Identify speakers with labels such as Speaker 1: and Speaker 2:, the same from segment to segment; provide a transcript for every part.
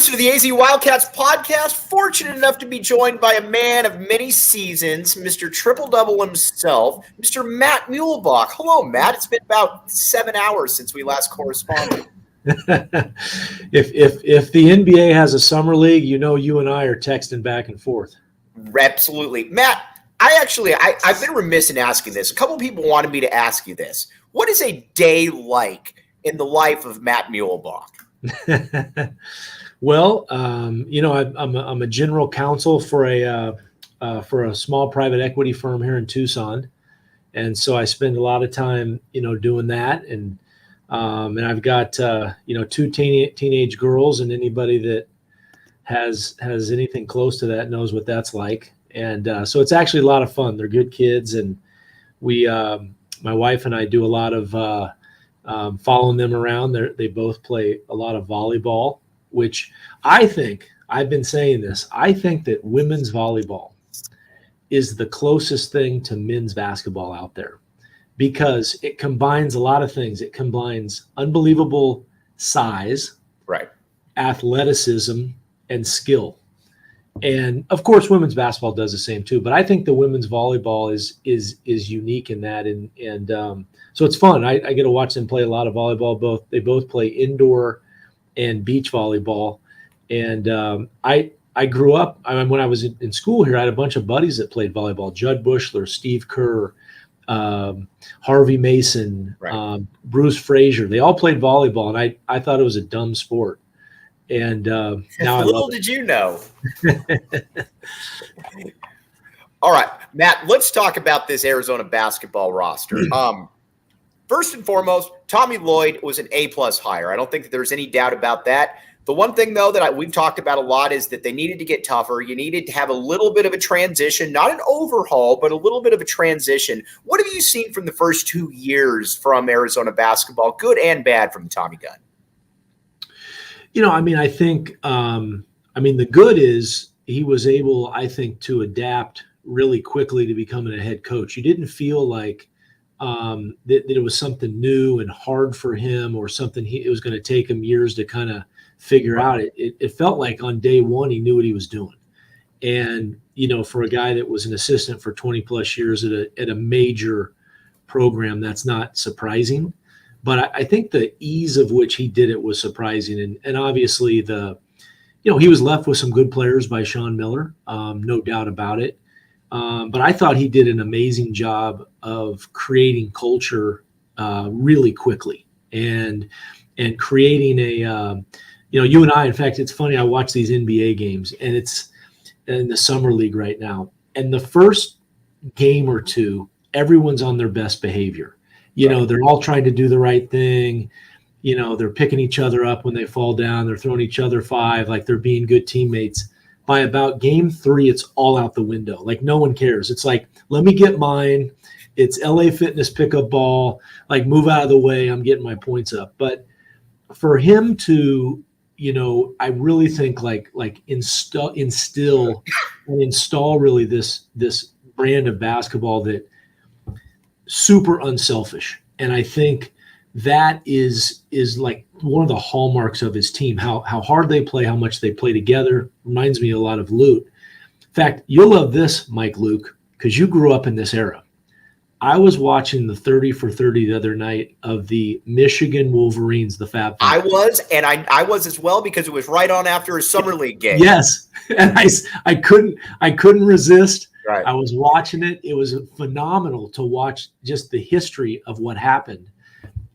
Speaker 1: listen to the AZ Wildcats podcast. Fortunate enough to be joined by a man of many seasons, Mr. Triple Double himself, Mr. Matt Muehlebach. Hello, Matt. It's been about 7 hours since we last corresponded.
Speaker 2: If the NBA has a summer league, you and I are texting back and forth.
Speaker 1: Absolutely. Matt, I've been remiss in asking this. A couple of people wanted me to ask you this. What is a day like in the life of Matt Muehlebach?
Speaker 2: Well, I'm a general counsel for a small private equity firm here in Tucson, and so I spend a lot of time, doing that. And I've got two teenage girls, and anybody that has anything close to that knows what that's like. And so it's actually a lot of fun. They're good kids, and we, my wife and I, do a lot of following them around. They both play a lot of volleyball, which I've been saying this, I think that women's volleyball is the closest thing to men's basketball out there, because it combines a lot of things. It combines unbelievable size,
Speaker 1: right,
Speaker 2: athleticism, and skill. And of course, women's basketball does the same too. But I think the women's volleyball is unique in that, and so it's fun. I get to watch them play a lot of volleyball. They both play indoor and beach volleyball. And I grew up. When I was in school here, I had a bunch of buddies that played volleyball: Judd Bushler, Steve Kerr, Harvey Mason, right, Bruce Frazier. They all played volleyball, and I thought it was a dumb sport. And now
Speaker 1: little did you know. All right, Matt, let's talk about this Arizona basketball roster. First and foremost, Tommy Lloyd was an A-plus hire. I don't think that there's any doubt about that. The one thing, though, that we've talked about a lot is that they needed to get tougher. You needed to have a little bit of a transition, not an overhaul, but a little bit of a transition. What have you seen from the first 2 years from Arizona basketball, good and bad, from the Tommy gun?
Speaker 2: I think, the good is he was able, I think, to adapt really quickly to becoming a head coach. You didn't feel like that it was something new and hard for him, or something it was going to take him years to kind of figure out. It felt like on day one, he knew what he was doing. And, for a guy that was an assistant for 20 plus years at a major program, that's not surprising. But I think the ease of which he did it was surprising. And obviously he was left with some good players by Sean Miller, no doubt about it. But I thought he did an amazing job of creating culture really quickly and creating you and I, in fact, it's funny, I watch these NBA games, and it's in the summer league right now. And the first game or two, everyone's on their best behavior. They're all trying to do the right thing. They're picking each other up when they fall down. They're throwing each other five, like they're being good teammates. By about game 3, it's all out the window. Like, no one cares. It's like, let me get mine. It's LA Fitness pickup ball. Like, move out of the way. I'm getting my points up. But for him to, I really think like instill and install really this brand of basketball that super unselfish. And I think that is like one of the hallmarks of his team, how hard they play, how much they play together. Reminds me a lot of Lute. In fact, you'll love this, Mike Luke, because you grew up in this era. I was watching the 30 for 30 the other night of the Michigan Wolverines, the Fab Five.
Speaker 1: I was, and I was as well, because it was right on after a summer league game.
Speaker 2: Yes, and I couldn't resist.
Speaker 1: Right.
Speaker 2: I was watching it. It was phenomenal to watch just the history of what happened,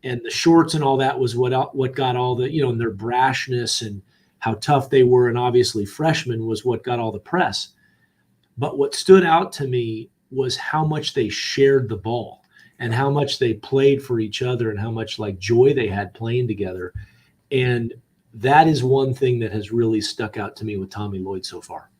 Speaker 2: and the shorts and all that was what got all the, and their brashness and how tough they were, and obviously freshmen was what got all the press. But what stood out to me was how much they shared the ball and how much they played for each other and how much like joy they had playing together. And that is one thing that has really stuck out to me with Tommy Lloyd so far.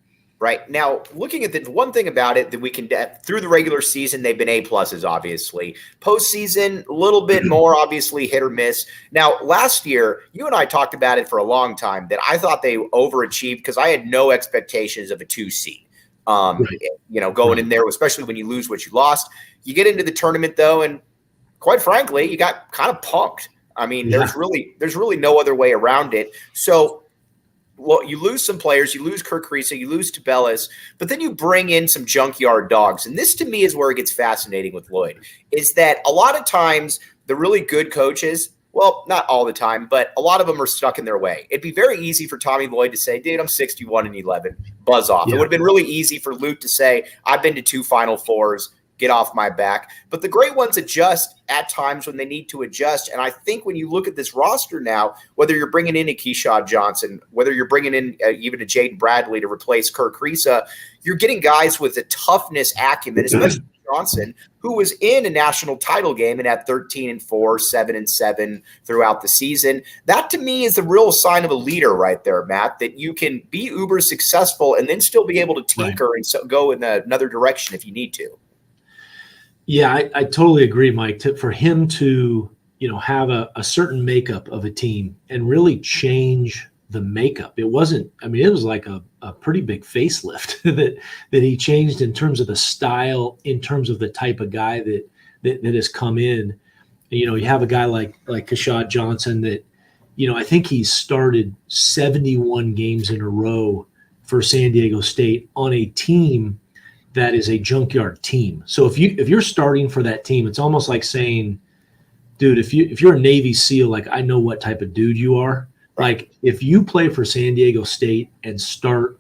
Speaker 1: Right. Now, looking at the one thing about it that we can, through the regular season, they've been A-pluses, obviously. Postseason, a little bit more, obviously, hit or miss. Now, last year, you and I talked about it for a long time, that I thought they overachieved because I had no expectations of a 2 seed. Going in there, especially when you lose what you lost. You get into the tournament, though, and quite frankly, you got kind of punked. I mean, there's really no other way around it. So well, you lose some players, you lose Kirk Kriisa, you lose Tabellis, but then you bring in some junkyard dogs. And this to me is where it gets fascinating with Lloyd, is that a lot of times the really good coaches, well, not all the time, but a lot of them are stuck in their way. It'd be very easy for Tommy Lloyd to say, dude, I'm 61-11, buzz off.
Speaker 2: Yeah.
Speaker 1: It would have been really easy for Luke to say, I've been to 2 Final Fours, get off my back. But the great ones adjust at times when they need to adjust. And I think when you look at this roster now, whether you're bringing in a Keyshawn Johnson, whether you're bringing in even a Jaden Bradley to replace Kirk Kriisa, you're getting guys with a toughness acumen, especially Johnson, who was in a national title game and had 13-4, 7-7 throughout the season. That to me is the real sign of a leader right there, Matt, that you can be uber successful and then still be able to tinker and go in another direction if you need to.
Speaker 2: Yeah, I totally agree, Mike. For him to, have a certain makeup of a team and really change the makeup. It wasn't, it was like a pretty big facelift that he changed in terms of the style, in terms of the type of guy that has come in. You have a guy like Keyshawn Johnson that, I think he started 71 games in a row for San Diego State on a team that is a junkyard team. So if you're starting for that team, it's almost like saying, dude, if you're a Navy SEAL, like I know what type of dude you are. Like if you play for San Diego State and start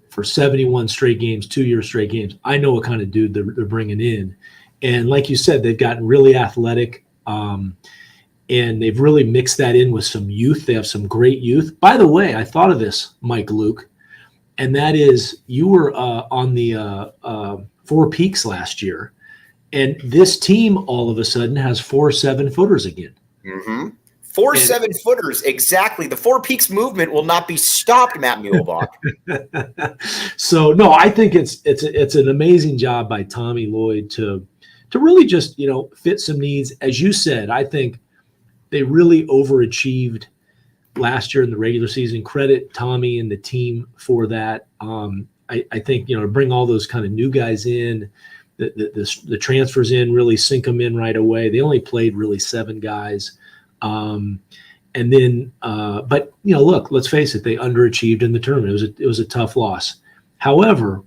Speaker 2: for 71 straight games, 2 year straight games, I know what kind of dude they're bringing in. And like you said, they've gotten really athletic, and they've really mixed that in with some youth. They have some great youth. By the way, I thought of this, Mike Luke, and that is you were on the Four Peaks last year, and this team all of a sudden has 4 7-footers again.
Speaker 1: Mm-hmm. 4 7-footers, exactly. The Four Peaks movement will not be stopped, Matt Muehlebach.
Speaker 2: So no, I think it's an amazing job by Tommy Lloyd to really just fit some needs. As you said, I think they really overachieved last year in the regular season. Credit Tommy and the team for that. I think to bring all those kind of new guys in, the transfers in, really sink them in right away. They only played really 7 guys. And then, but look, let's face it, they underachieved in the tournament. It was a tough loss. However,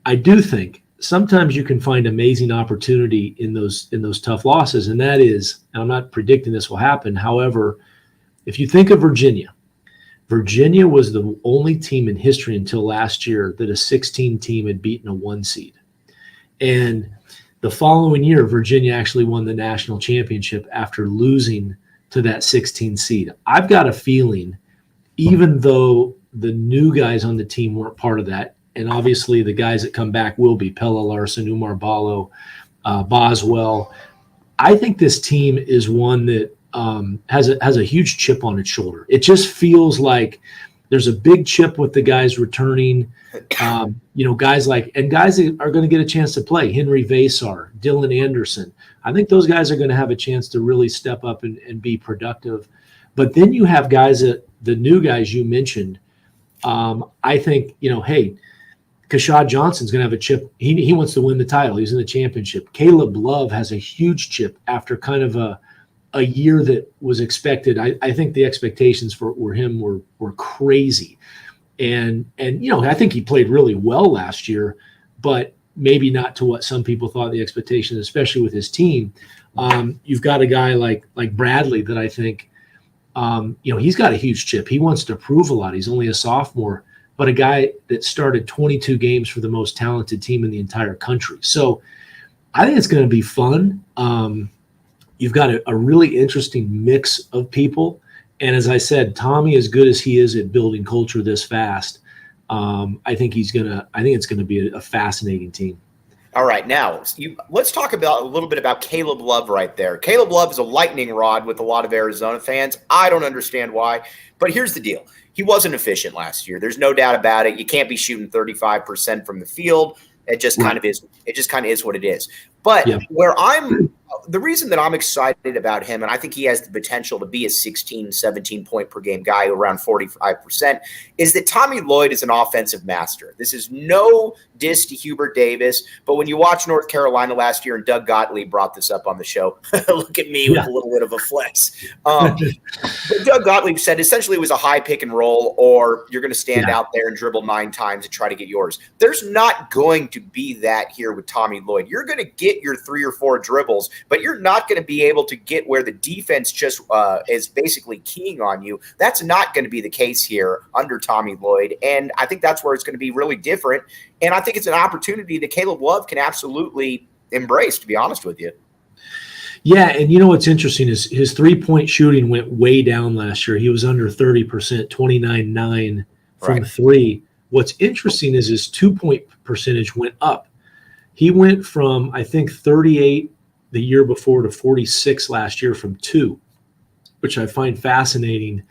Speaker 2: I do think sometimes you can find amazing opportunity in those tough losses. And that is, and I'm not predicting this will happen. However, if you think of Virginia was the only team in history until last year that a 16 team had beaten a 1 seed. And the following year, Virginia actually won the national championship after losing to that 16 seed. I've got a feeling, even though the new guys on the team weren't part of that, and obviously the guys that come back will be Pella Larson, Umar Ballo, Boswell, I think this team is one that has a huge chip on its shoulder. It just feels like there's a big chip with the guys returning, guys that are going to get a chance to play. Henry Vasar, Dylan Anderson. I think those guys are going to have a chance to really step up and be productive. But then you have guys the new guys you mentioned. I think, hey, Keyshawn Johnson's going to have a chip. He wants to win the title. He's in the championship. Caleb Love has a huge chip after kind of a year that was expected. I think the expectations for him were crazy. And I think he played really well last year, but maybe not to what some people thought the expectations, especially with his team. You've got a guy like Bradley that I think, he's got a huge chip. He wants to prove a lot. He's only a sophomore, but a guy that started 22 games for the most talented team in the entire country. So I think it's going to be fun. You've got a really interesting mix of people. And as I said, Tommy, as good as he is at building culture this fast, I think it's going to be a fascinating team.
Speaker 1: All right, now let's talk about a little bit about Caleb Love right there. Caleb Love is a lightning rod with a lot of Arizona fans. I don't understand why, but here's the deal. He wasn't efficient last year. There's no doubt about it. You can't be shooting 35% from the field. It just kind of is. It just kind of is what it is. But where I'm the reason that I'm excited about him, and I think he has the potential to be a 16, 17 point per game guy around 45%, is that Tommy Lloyd is an offensive master. This is no diss to Hubert Davis, but when you watch North Carolina last year, and Doug Gottlieb brought this up on the show, look at me with a little bit of a flex. But Doug Gottlieb said essentially it was a high pick and roll, or you're going to stand out there and dribble 9 times and try to get yours. There's not going to be that here with Tommy Lloyd. You're going to get your 3 or 4 dribbles, but you're not going to be able to get where the defense just is basically keying on you. That's not going to be the case here under Tommy Lloyd, and I think that's where it's going to be really different, and I think it's an opportunity that Caleb Love can absolutely embrace, to be honest with you.
Speaker 2: Yeah, and you know what's interesting is his 3-point shooting went way down last year. He was under 30%, 29.9 from 3. What's interesting is his 2-point percentage went up. He went from, I think, 38 the year before to 46 last year from 2, which I find fascinating.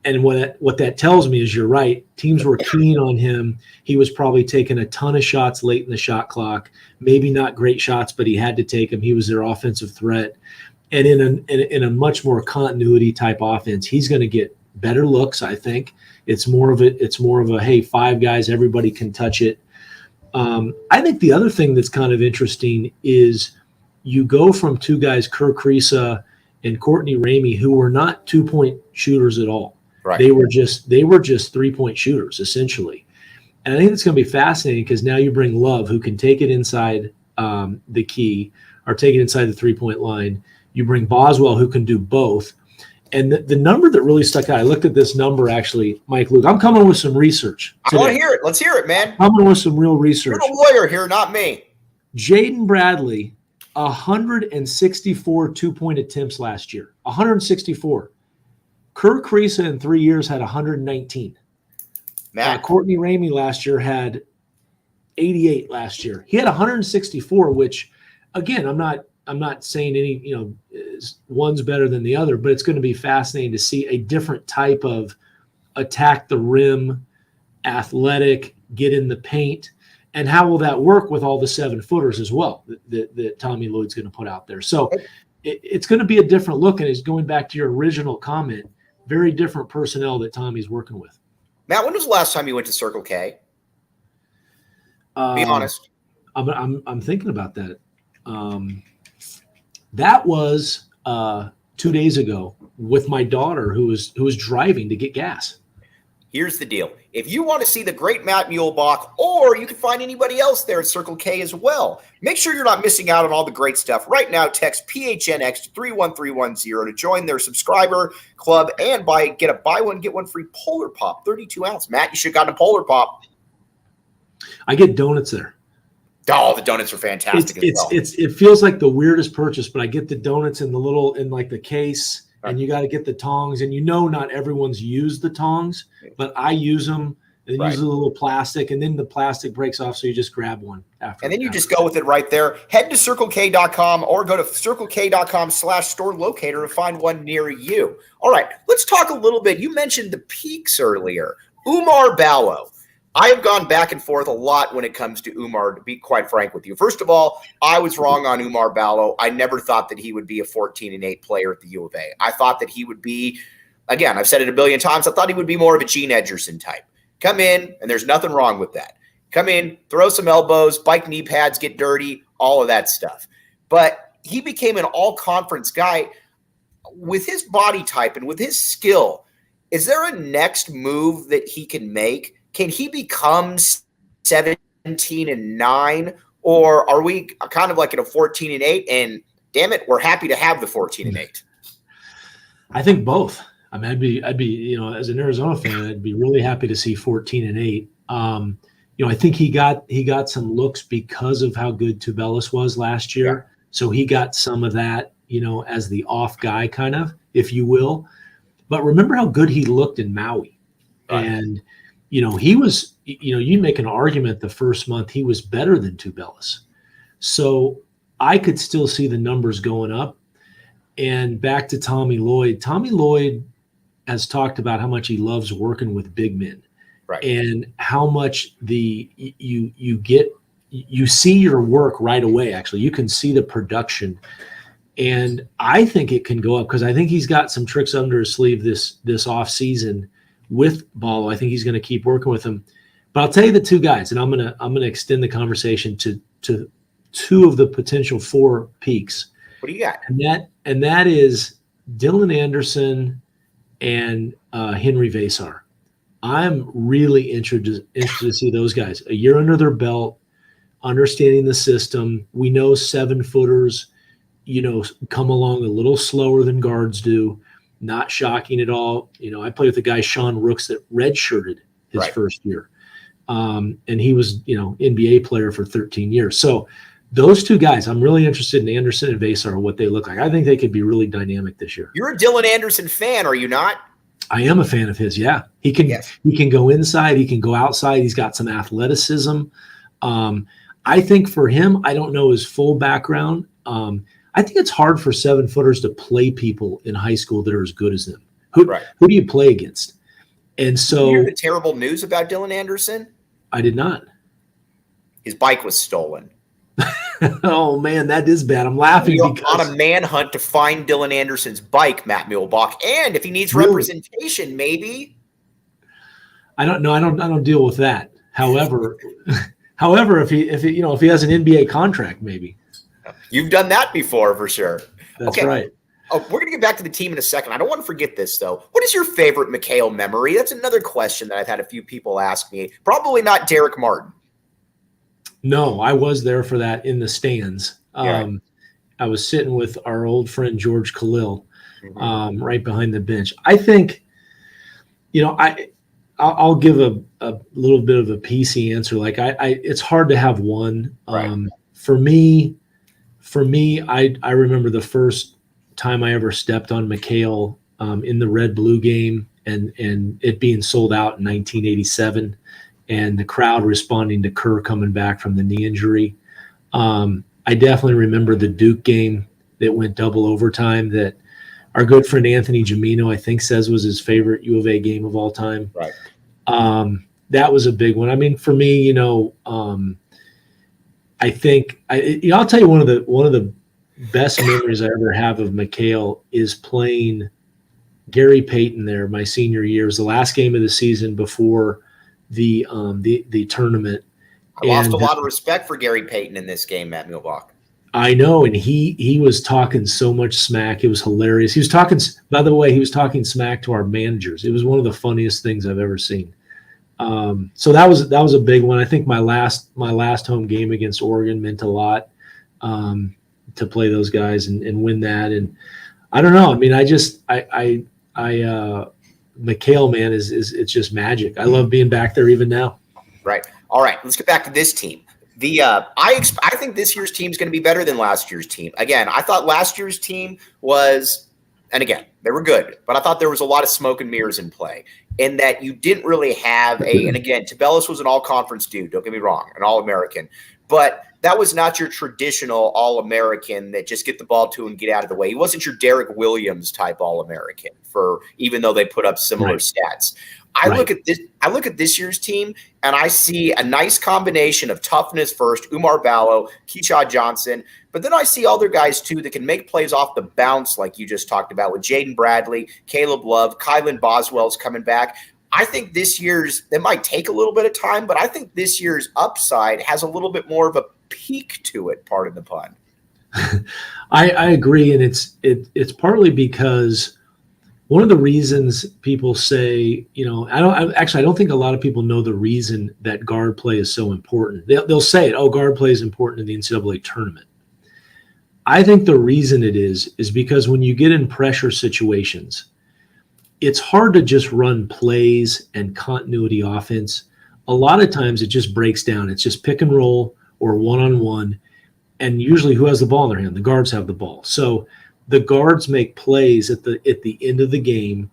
Speaker 2: And what that tells me is you're right. Teams were keen on him. He was probably taking a ton of shots late in the shot clock. Maybe not great shots, but he had to take them. He was their offensive threat. And in a much more continuity type offense, he's going to get better looks, I think. It's more of a hey, 5 guys, everybody can touch it. I think the other thing that's kind of interesting is you go from 2 guys, Kerr Kriisa and Courtney Ramey, who were not 2-point shooters at all. Right. They were just 3-point shooters essentially. And I think it's going to be fascinating because now you bring Love, who can take it inside the key or take it inside the 3-point line. You bring Boswell, who can do both. And the number that really stuck out, I looked at this number actually, Mike Luke. I'm coming with some research today.
Speaker 1: I want to hear it. Let's hear it, man.
Speaker 2: I'm coming with some real research.
Speaker 1: You're the lawyer here, not me.
Speaker 2: Jaden Bradley, 164 2-point attempts last year. 164. Kerr Kriisa in 3 years had 119. Courtney Ramey last year had 88 last year. He had 164, which, again, I'm not saying any, one's better than the other, but it's going to be fascinating to see a different type of attack the rim, athletic, get in the paint, and how will that work with all the 7-footers as well that Tommy Lloyd's going to put out there. So it's going to be a different look, and it's going back to your original comment, very different personnel that Tommy's working with.
Speaker 1: Matt, when was the last time you went to Circle K? Be honest.
Speaker 2: I'm thinking about that. That was 2 days ago with my daughter who was driving to get gas.
Speaker 1: Here's the deal. If you want to see the great Matt Muehlebach, or you can find anybody else there at Circle K as well, make sure you're not missing out on all the great stuff. Right now, text PHNX to 31310 to join their subscriber club and get a buy one, get one free Polar Pop, 32 ounce. Matt, you should have gotten a Polar Pop.
Speaker 2: I get donuts there.
Speaker 1: Oh, the donuts are fantastic as well.
Speaker 2: It feels like the weirdest purchase, but I get the donuts in the case. And you got to get the tongs, and not everyone's used the tongs, but I use them and use a little plastic, and then the plastic breaks off, so you just grab one after.
Speaker 1: And then you just go with it right there. Head to CircleK.com or go to CircleK.com/store locator to find one near you. All right, let's talk a little bit. You mentioned the peaks earlier. Oumar Ballo. I have gone back and forth a lot when it comes to Oumar, to be quite frank with you. First of all, I was wrong on Oumar Ballo. I never thought that he would be a 14-8 player at the U of A. I thought that he would be, again, I've said it a billion times, I thought he would be more of a Gene Edgerson type. Come in, and there's nothing wrong with that. Come in, throw some elbows, bike knee pads, get dirty, all of that stuff. But he became an all-conference guy with his body type and with his skill. Is there a next move that he can make? Can he become 17-9, or are we kind of like at a 14-8? And damn it, we're happy to have the 14-8.
Speaker 2: I think both. I mean, I'd be, as an Arizona fan, I'd be really happy to see 14-8. I think he got some looks because of how good Tubelis was last year. Yeah. So he got some of that, as the off guy kind of, if you will. But remember how good he looked in Maui. Right. And he was, you make an argument the first month he was better than Tubelis. So I could still see the numbers going up. And back to Tommy Lloyd. Tommy Lloyd has talked about how much he loves working with big men. Right. And how much you get you see your work right away. Actually, you can see the production, and I think it can go up because I think he's got some tricks under his sleeve this off season with Ballo. I think he's going to keep working with him. But I'll tell you the two guys, and I'm gonna extend the conversation to two of the potential 4 peaks.
Speaker 1: What do you got?
Speaker 2: And that is Dylan Anderson and Henry Vasar. I'm really interested to see those guys. A year under their belt, understanding the system. We know 7-footers, come along a little slower than guards do. Not shocking at all. I played with a guy, Sean Rooks, that redshirted his first year. And he was, NBA player for 13 years. So those two guys, I'm really interested in Anderson and Vasar, what they look like. I think they could be really dynamic this year.
Speaker 1: You're a Dylan Anderson fan, are you not?
Speaker 2: I am a fan of his. Yeah, he can go inside, he can go outside. He's got some athleticism. I think for him, I don't know his full background. I think it's hard for 7-footers to play people in high school that are as good as them. Who do you play against? And so,
Speaker 1: you hear the terrible news about Dylan Anderson?
Speaker 2: I did not.
Speaker 1: His bike was stolen.
Speaker 2: Oh man, that is bad. I'm laughing
Speaker 1: because on a manhunt to find Dylan Anderson's bike, Matt Muehlebach, and if he needs representation, maybe.
Speaker 2: I don't know. I don't deal with that. However, if he has an NBA contract, maybe.
Speaker 1: You've done that before for sure.
Speaker 2: That's right.
Speaker 1: Oh, we're gonna get back to the team in a second. I don't want to forget this though. What is your favorite McHale memory? That's another question that I've had a few people ask me. Probably not Derek Martin.
Speaker 2: No, I was there for that in the stands.
Speaker 1: Yeah.
Speaker 2: I was sitting with our old friend George Khalil, right behind the bench. I think, I'll give a little bit of a PC answer. Like it's hard to have one.
Speaker 1: Right.
Speaker 2: For me, I remember the first time I ever stepped on McHale in the Red Blue game, and it being sold out in 1987. And the crowd responding to Kerr coming back from the knee injury. I definitely remember the Duke game that went double overtime that our good friend Anthony Gimino, I think, says was his favorite U of A game of all time.
Speaker 1: Right.
Speaker 2: That was a big one. I mean, for me, I think I'll tell you one of the best memories I ever have of McHale is playing Gary Payton there my senior year. It was the last game of the season before the tournament.
Speaker 1: I lost a lot of respect for Gary Payton in this game, Matt Muehlebach.
Speaker 2: I know, and he was talking so much smack. It was hilarious. He was talking smack to our managers. It was one of the funniest things I've ever seen. So that was a big one. I think my last home game against Oregon meant a lot to play those guys and win that. And I don't know. I mean, McHale, man, it's just magic. I love being back there even now.
Speaker 1: Right. All right. Let's get back to this team. I think this year's team is going to be better than last year's team. Again, I thought last year's team was, and again, they were good, but I thought there was a lot of smoke and mirrors in play, in that you didn't really have and again, Tabellis was an all-conference dude. Don't get me wrong, an All-American, but that was not your traditional All-American that just get the ball to and get out of the way. He wasn't your Derek Williams type All-American, even though they put up similar stats. I look at this year's team, and I see a nice combination of toughness first, Umar Ballo, Keyshawn Johnson, but then I see other guys too that can make plays off the bounce, like you just talked about with Jaden Bradley, Caleb Love, Kylan Boswell's coming back. I think this year's, it might take a little bit of time, but I think this year's upside has a little bit more of a peak to it, pardon the pun.
Speaker 2: I agree, and it's partly because one of the reasons people say, I don't think a lot of people know the reason that guard play is so important. They'll say it, guard play is important in the NCAA tournament. I think the reason it is because when you get in pressure situations, it's hard to just run plays and continuity offense. A lot of times it just breaks down. It's just pick and roll or one-on-one, and usually who has the ball in their hand? The guards have the ball. So the guards make plays at the end of the game,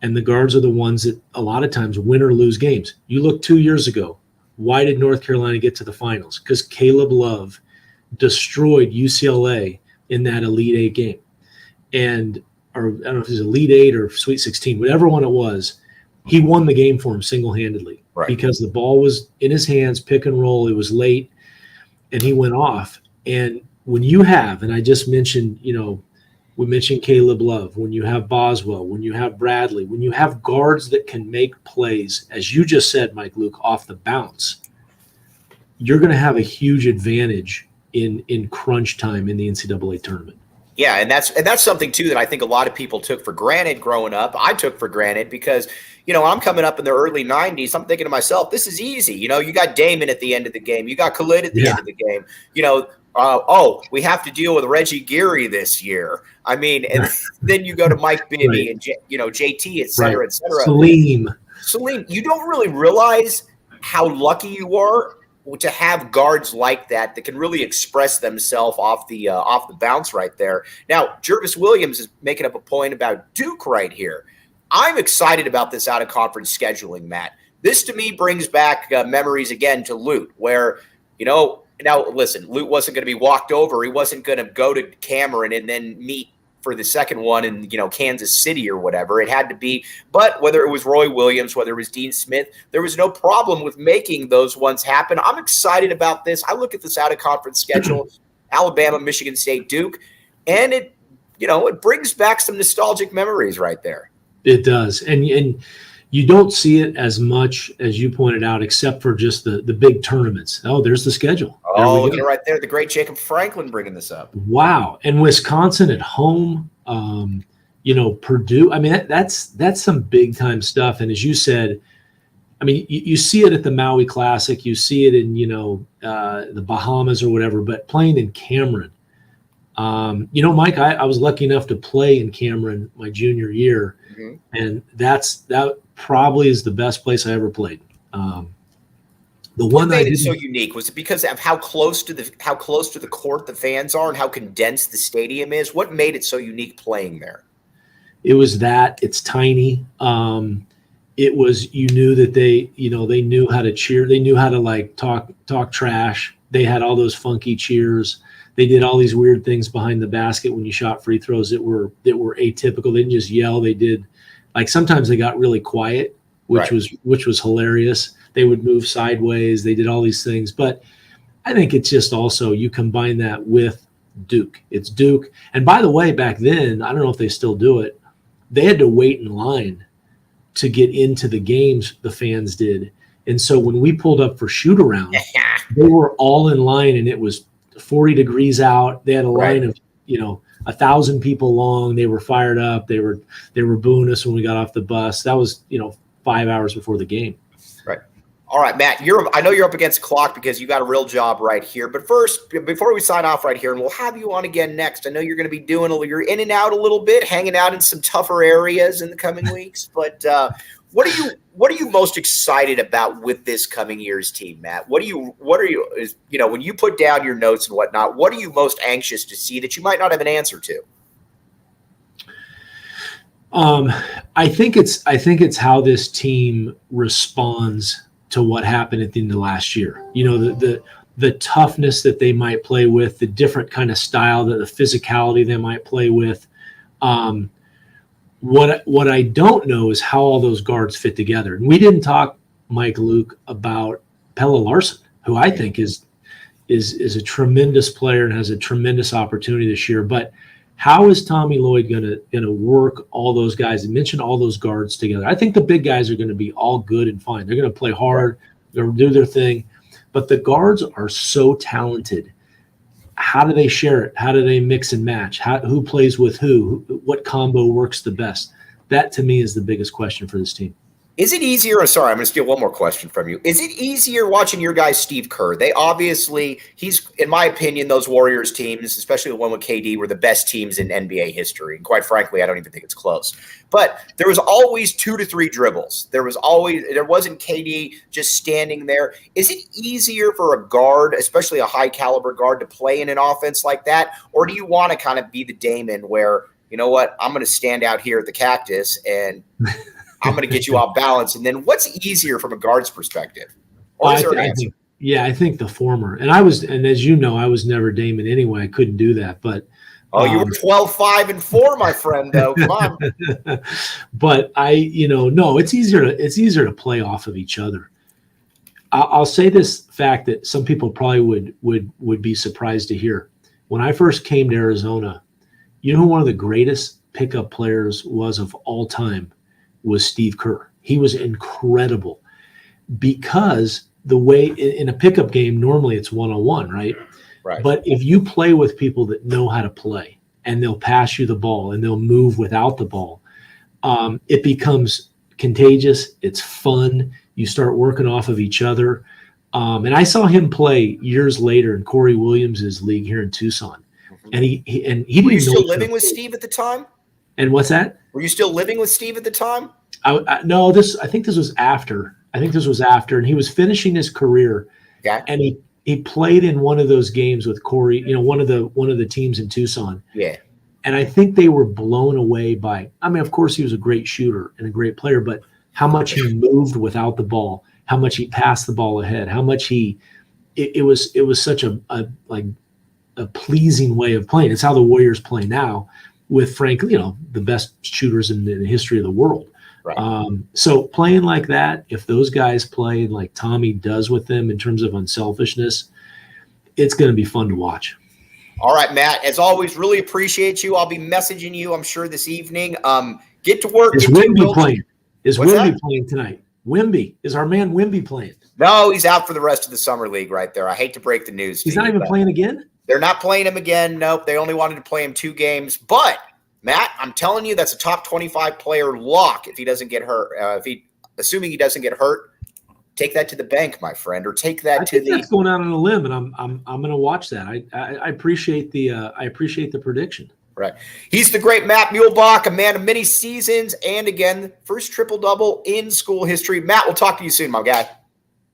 Speaker 2: and the guards are the ones that a lot of times win or lose games. You look 2 years ago, why did North Carolina get to the finals? Because Caleb Love destroyed UCLA in that Elite Eight game. Or I don't know if it was Elite Eight or Sweet 16, whatever one it was, he won the game for him single-handedly because the ball was in his hands, pick and roll. It was late. and he went off. And when you have, and I just mentioned, we mentioned Caleb Love, when you have Boswell, when you have Bradley, when you have guards that can make plays, as you just said, Mike Luke, off the bounce, you're going to have a huge advantage in crunch time in the NCAA tournament.
Speaker 1: Yeah, and that's something too that I think a lot of people took for granted growing up. I took for granted because, I'm coming up in the early 90s. I'm thinking to myself, this is easy. You got Damon at the end of the game. You got Khalid at the end of the game. We have to deal with Reggie Geary this year. I mean, and then you go to Mike Bibby and JT, et cetera, et cetera.
Speaker 2: Salim,
Speaker 1: you don't really realize how lucky you are to have guards like that can really express themselves off the bounce right there. Now, Jervis Williams is making up a point about Duke right here. I'm excited about this out-of-conference scheduling, Matt. This, to me, brings back memories again to Lute, where, now, listen, Lute wasn't going to be walked over. He wasn't going to go to Cameron and then meet for the second one in, Kansas City or whatever. It had to be, but whether it was Roy Williams, whether it was Dean Smith, there was no problem with making those ones happen. I'm excited about this. I look at this out-of-conference schedule, Alabama, Michigan State, Duke, and it brings back some nostalgic memories right there.
Speaker 2: It does. And you don't see it as much as you pointed out, except for just the big tournaments. Oh, there's the schedule.
Speaker 1: Look at it right there. The great Jacob Franklin bringing this up.
Speaker 2: Wow. And Wisconsin at home, Purdue. I mean, that's some big time stuff. And as you said, I mean, you see it at the Maui Classic. You see it in, the Bahamas or whatever, but playing in Cameron. Mike, I was lucky enough to play in Cameron my junior year. Mm-hmm. And that probably is the best place I ever played. The one that made it so
Speaker 1: unique, was it because of how close to the court the fans are and how condensed the stadium is? What made it so unique playing there?
Speaker 2: It was that it's tiny. It was, you knew that they knew how to cheer. They knew how to talk trash. They had all those funky cheers. They did all these weird things behind the basket when you shot free throws that were atypical. They didn't just yell. They did, sometimes they got really quiet, which was hilarious. They would move sideways. They did all these things. But I think it's just also, you combine that with Duke. It's Duke. And by the way, back then, I don't know if they still do it, they had to wait in line to get into the games, the fans did. And so when we pulled up for shoot around, they were all in line, and it was 40 degrees out. They had a line of, 1,000 people long. They were fired up. They were booing us when we got off the bus. That was, 5 hours before the game.
Speaker 1: Right. All right, Matt, I know you're up against the clock because you got a real job right here. But first, before we sign off right here, and we'll have you on again next, I know you're going to be you're in and out a little bit, hanging out in some tougher areas in the coming weeks. But what are you most excited about with this coming year's team, Matt? What are you when you put down your notes and whatnot, what are you most anxious to see that you might not have an answer to?
Speaker 2: I think it's how this team responds to what happened at the end of last year. The toughness that they might play with, the different kind of style, the physicality they might play with. What I don't know is how all those guards fit together. And we didn't talk, Mike Luke, about Pelle Larsson, who I think is a tremendous player and has a tremendous opportunity this year. But how is Tommy Lloyd gonna work all those guys and mention all those guards together? I think the big guys are going to be all good and fine. They're going to play hard. They're going to do their thing. But the guards are so talented. How do they share it? How do they mix and match? Who plays with who? What combo works the best? That, to me, is the biggest question for this team.
Speaker 1: Is it easier? Sorry, I'm going to steal one more question from you. Is it easier watching your guy, Steve Kerr? He's, in my opinion, those Warriors teams, especially the one with KD, were the best teams in NBA history. And quite frankly, I don't even think it's close. But there was always 2 to 3 dribbles. There wasn't KD just standing there. Is it easier for a guard, especially a high caliber guard, to play in an offense like that? Or do you want to kind of be the Damon where, you know what, I'm going to stand out here at the Cactus and I'm going to get you off balance. And then what's easier from a guard's perspective? Or is there an answer?
Speaker 2: I think the former. And as you know, I was never Damon anyway. I couldn't do that. But
Speaker 1: you were 12-5-4, my friend, though. Come on.
Speaker 2: But no, it's easier to play off of each other. I'll say this fact that some people probably would be surprised to hear. When I first came to Arizona, you know who one of the greatest pickup players was of all time was Steve Kerr. He was incredible because the way in a pickup game, normally it's one-on-one, right?
Speaker 1: Right.
Speaker 2: But if you play with people that know how to play and they'll pass you the ball and they'll move without the ball, it becomes contagious. It's fun. You start working off of each other. And I saw him play years later in Corey Williams' league here in Tucson.
Speaker 1: Mm-hmm.
Speaker 2: And he didn't
Speaker 1: Were you
Speaker 2: know
Speaker 1: still living with Steve at the time?
Speaker 2: And what's that?
Speaker 1: Were you still living with Steve at the time?
Speaker 2: No, I think this was after. And he was finishing his career.
Speaker 1: Yeah.
Speaker 2: And he played in one of those games with Corey, one of the teams in Tucson.
Speaker 1: Yeah.
Speaker 2: And I think they were blown away by, of course he was a great shooter and a great player, but how much he moved without the ball, how much he passed the ball ahead, how much it was such a pleasing way of playing. It's how the Warriors play now with, frankly, the best shooters in the history of the world.
Speaker 1: Right.
Speaker 2: So playing like that, if those guys play like Tommy does with them in terms of unselfishness, it's going to be fun to watch.
Speaker 1: All right, Matt, as always, really appreciate you. I'll be messaging you, I'm sure, this evening. Get to work.
Speaker 2: Is Wimby playing? Is
Speaker 1: What's
Speaker 2: Wimby
Speaker 1: that?
Speaker 2: playing tonight? Wimby. Is our man Wimby playing?
Speaker 1: No, he's out for the rest of the summer league right there. I hate to break the news to
Speaker 2: He's not
Speaker 1: you,
Speaker 2: even
Speaker 1: but
Speaker 2: playing again?
Speaker 1: They're not playing him again. Nope, they only wanted to play him 2 games. But, Matt, I'm telling you, that's a top 25 player lock if he doesn't get hurt. Assuming he doesn't get hurt, take that to the bank, my friend, or take that to the.
Speaker 2: That's going out on a limb, and I'm going to watch that. I appreciate the prediction.
Speaker 1: Right. He's the great Matt Muehlebach, a man of many seasons, and again, first triple-double in school history. Matt, we'll talk to you soon, my guy.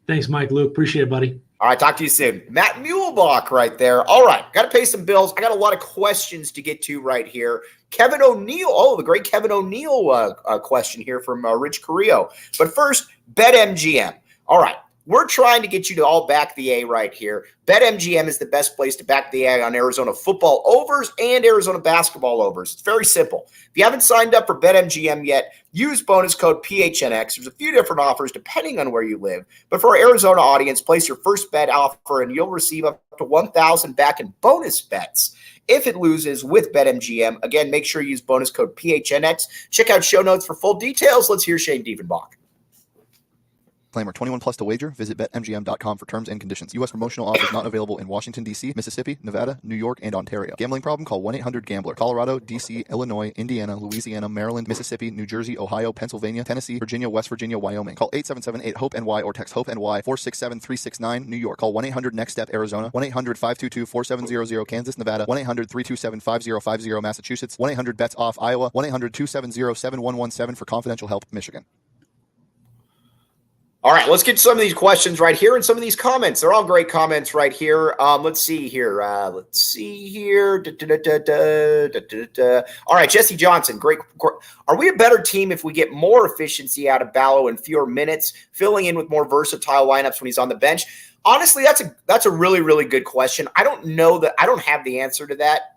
Speaker 2: Thanks, Mike Luke. Appreciate it, buddy.
Speaker 1: All right, talk to you soon. Matt Muehlebach right there. All right, got to pay some bills. I got a lot of questions to get to right here. Kevin O'Neill, the great Kevin O'Neill question here from Rich Carrillo. But first, BetMGM. All right, we're trying to get you to all back the A right here. BetMGM is the best place to back the A on Arizona football overs and Arizona basketball overs. It's very simple. If you haven't signed up for BetMGM yet, use bonus code PHNX. There's a few different offers depending on where you live. But for our Arizona audience, place your first bet offer and you'll receive up to $1,000 back in bonus bets if it loses with BetMGM. Again, make sure you use bonus code PHNX. Check out show notes for full details. Let's hear Shane Diefenbach.
Speaker 3: Disclaimer, 21 plus to wager. Visit BetMGM.com for terms and conditions. U.S. promotional offers not available in Washington, D.C., Mississippi, Nevada, New York, and Ontario. Gambling problem? Call 1-800-GAMBLER. Colorado, D.C., Illinois, Indiana, Louisiana, Maryland, Mississippi, New Jersey, Ohio, Pennsylvania, Tennessee, Virginia, West Virginia, Wyoming. Call 877-8-HOPE-NY or text HOPE-NY 467-369, New York. Call 1-800-NEXT-STEP, Arizona. 1-800-522-4700, Kansas, Nevada. 1-800-327-5050, Massachusetts. 1-800-BETS-OFF, Iowa. 1-800-270-7117 for confidential help, Michigan.
Speaker 1: All right, let's get some of these questions right here and some of these comments. They're all great comments right here. Let's see here. All right, Jesse Johnson, great. Are we a better team if we get more efficiency out of Ballo in fewer minutes, filling in with more versatile lineups when he's on the bench? Honestly, that's a really, really good question. I don't know that. I don't have the answer to that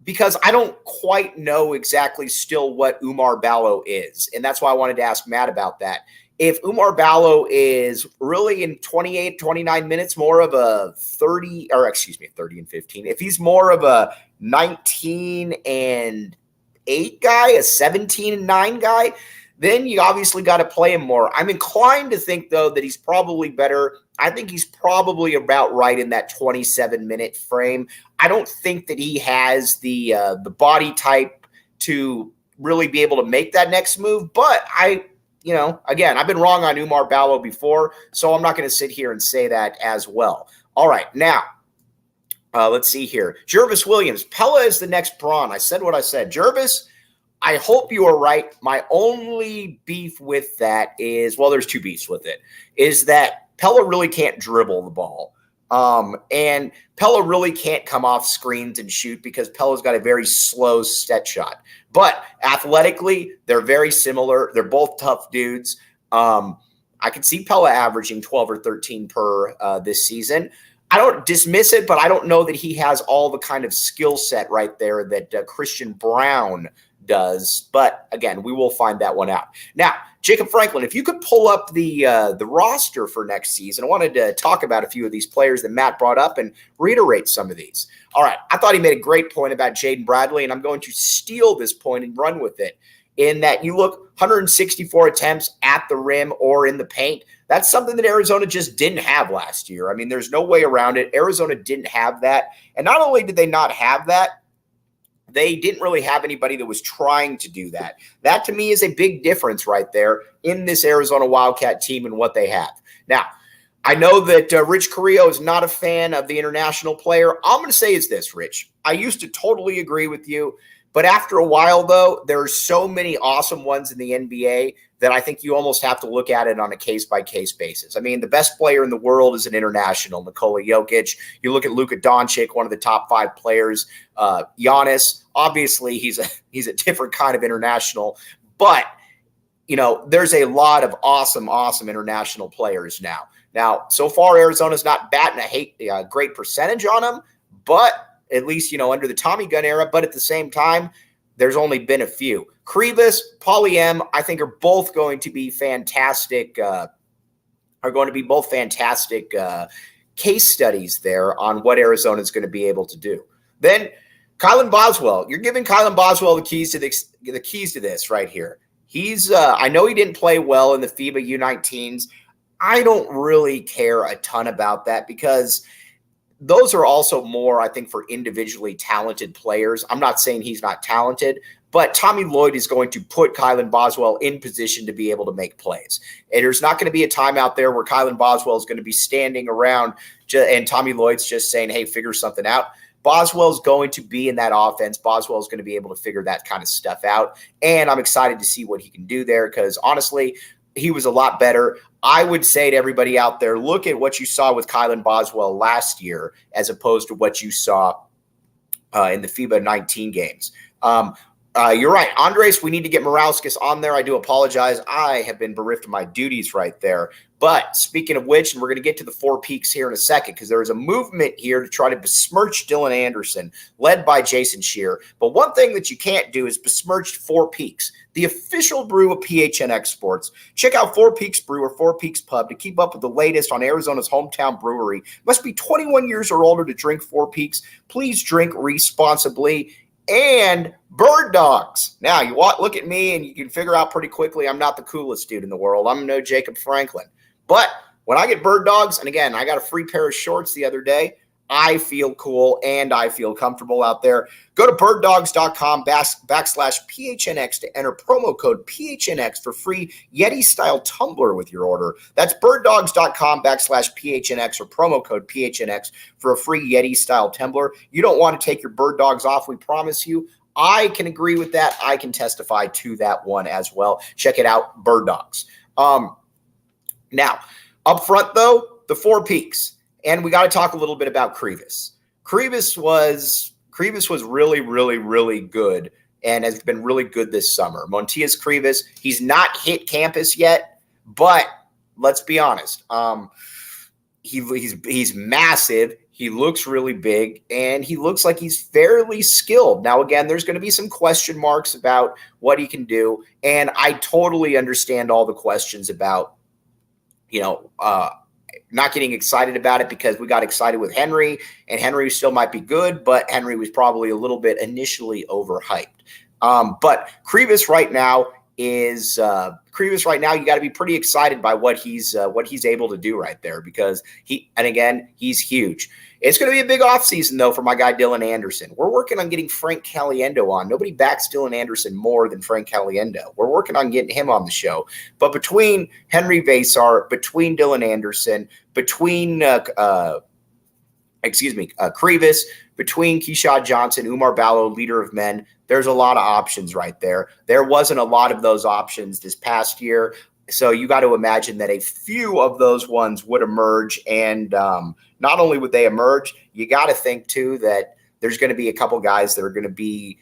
Speaker 1: because I don't quite know exactly still what Oumar Ballo is, and that's why I wanted to ask Matt about that. If Oumar Ballo is really in 28, 29 minutes more of a 30 and 15, if he's more of a 19 and 8 guy, a 17 and 9 guy, then you obviously got to play him more. I'm inclined to think, though, that he's probably better. I think he's probably about right in that 27-minute frame. I don't think that he has the body type to really be able to make that next move, but again, I've been wrong on Oumar Ballo before, so I'm not going to sit here and say that as well. All right, now, let's see here. Jervis Williams, Pella is the next Braun. I said what I said. Jervis, I hope you are right. My only beef with that is, well, there's 2 beefs with it, is that Pella really can't dribble the ball. And Pella really can't come off screens and shoot because Pella's got a very slow set shot. But athletically, they're very similar. They're both tough dudes. I could see Pella averaging 12 or 13 per this season. I don't dismiss it, but I don't know that he has all the kind of skill set right there that Christian Brown does. But again, we will find that one out. Now, Jacob Franklin, if you could pull up the roster for next season, I wanted to talk about a few of these players that Matt brought up and reiterate some of these. All right, I thought he made a great point about Jaden Bradley, and I'm going to steal this point and run with it. In that you look 164 attempts at the rim or in the paint. That's something that Arizona just didn't have last year. I mean, there's no way around it. Arizona didn't have that. And not only did they not have that, they didn't really have anybody that was trying to do that. That to me is a big difference right there in this Arizona Wildcat team and what they have. Now, I know that Rich Carrillo is not a fan of the international player. I'm going to say is this, Rich. I used to totally agree with you. But after a while, though, there are so many awesome ones in the NBA that I think you almost have to look at it on a case-by-case basis. I mean, the best player in the world is an international, Nikola Jokic. You look at Luka Doncic, one of the top 5 players. Giannis, obviously, he's a different kind of international. But, you know, there's a lot of awesome international players now. Now, so far, Arizona's not batting a great percentage on them, but at least, you know, under the Tommy gun era, but at the same time, there's only been a few. Krivas, Paulie M, I think are both going to be fantastic, case studies there on what Arizona is going to be able to do. Then Kylan Boswell, you're giving Kylan Boswell the keys to this right here. He's, I know he didn't play well in the FIBA U19s. I don't really care a ton about that because those are also more, I think, for individually talented players. I'm not saying he's not talented, but Tommy Lloyd is going to put Kylan Boswell in position to be able to make plays. And there's not going to be a time out there where Kylan Boswell is going to be standing around and Tommy Lloyd's just saying, hey, figure something out. Boswell's going to be in that offense. Boswell's going to be able to figure that kind of stuff out. And I'm excited to see what he can do there because, honestly, he was a lot better. I would say to everybody out there, look at what you saw with Kylan Boswell last year as opposed to what you saw in the FIBA 19 games. You're right. Andres, we need to get Morauskas on there. I do apologize. I have been bereft of my duties right there. But speaking of which, and we're going to get to the 4 peaks here in a second because there is a movement here to try to besmirch Dylan Anderson, led by Jason Shear. But one thing that you can't do is besmirch 4 Peaks, the official brew of PHNX Sports. Check out 4 Peaks Brew or 4 Peaks Pub to keep up with the latest on Arizona's hometown brewery. Must be 21 years or older to drink 4 Peaks. Please drink responsibly. And Bird Dogs. Now, you look at me and you can figure out pretty quickly I'm not the coolest dude in the world. I'm no Jacob Franklin. But when I get Bird Dogs, and again, I got a free pair of shorts the other day, I feel cool and I feel comfortable out there. Go to birddogs.com /PHNX to enter promo code PHNX for free Yeti-style tumbler with your order. That's birddogs.com /PHNX or promo code PHNX for a free Yeti-style tumbler. You don't want to take your Bird Dogs off, we promise you. I can agree with that. I can testify to that one as well. Check it out, Bird Dogs. Now, up front, though, the 4 Peaks. And we got to talk a little bit about Krivas. Krivas was really, really, really good and has been really good this summer. Montias Krivas, he's not hit campus yet, but let's be honest. He's massive. He looks really big, and he looks like he's fairly skilled. Now, again, there's going to be some question marks about what he can do, and I totally understand all the questions about, not getting excited about it because we got excited with Henry, and Henry still might be good, but Henry was probably a little bit initially overhyped. But Krivas right now, you got to be pretty excited by what he's able to do right there because he's huge. It's going to be a big offseason, though, for my guy Dylan Anderson. We're working on getting Frank Caliendo on. Nobody backs Dylan Anderson more than Frank Caliendo. We're working on getting him on the show. But between Henry Vasar, between Dylan Anderson, between Krivas, between Keyshawn Johnson, Umar Ballo, leader of men, there's a lot of options right there. There wasn't a lot of those options this past year. So you got to imagine that a few of those ones would emerge. And not only would they emerge, you got to think, too, that there's going to be a couple guys that are going to be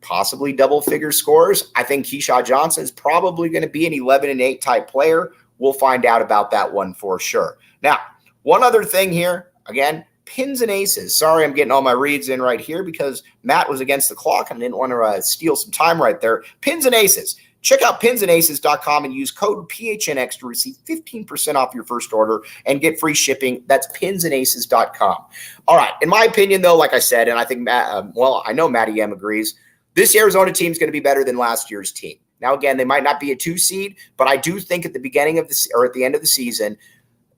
Speaker 1: possibly double-figure scorers. I think Keyshawn Johnson is probably going to be an 11-8 type player. We'll find out about that one for sure. Now, one other thing here. Again, pins and aces. Sorry, I'm getting all my reads in right here because Matt was against the clock and didn't want to steal some time right there. Pins and aces. Check out pinsandaces.com and use code PHNX to receive 15% off your first order and get free shipping. That's pinsandaces.com. All right. In my opinion, though, like I said, and I think, I know Matty M agrees, this Arizona team is going to be better than last year's team. Now, again, they might not be a 2 seed, but I do think at the beginning of the or at the end of the season,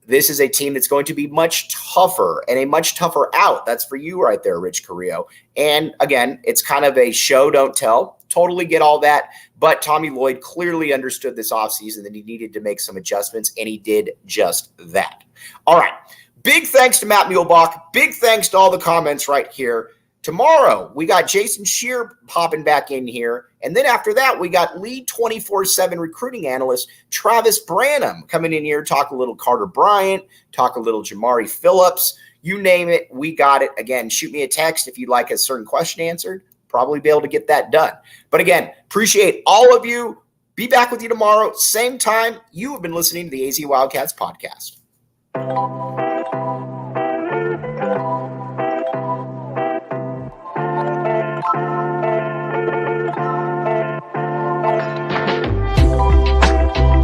Speaker 1: this is a team that's going to be much tougher and a much tougher out. That's for you right there, Rich Carrillo. And again, it's kind of a show, don't tell. Totally get all that. But Tommy Lloyd clearly understood this offseason that he needed to make some adjustments, and he did just that. All right. Big thanks to Matt Muehlebach. Big thanks to all the comments right here. Tomorrow, we got Jason Shear popping back in here. And then after that, we got lead 24/7 recruiting analyst Travis Branham coming in here, talk a little Carter Bryant, talk a little Jamari Phillips. You name it, we got it. Again, shoot me a text if you'd like a certain question answered. Probably be able to get that done. But again, appreciate all of you. Be back with you tomorrow, same time. You have been listening to the AZ Wildcats podcast.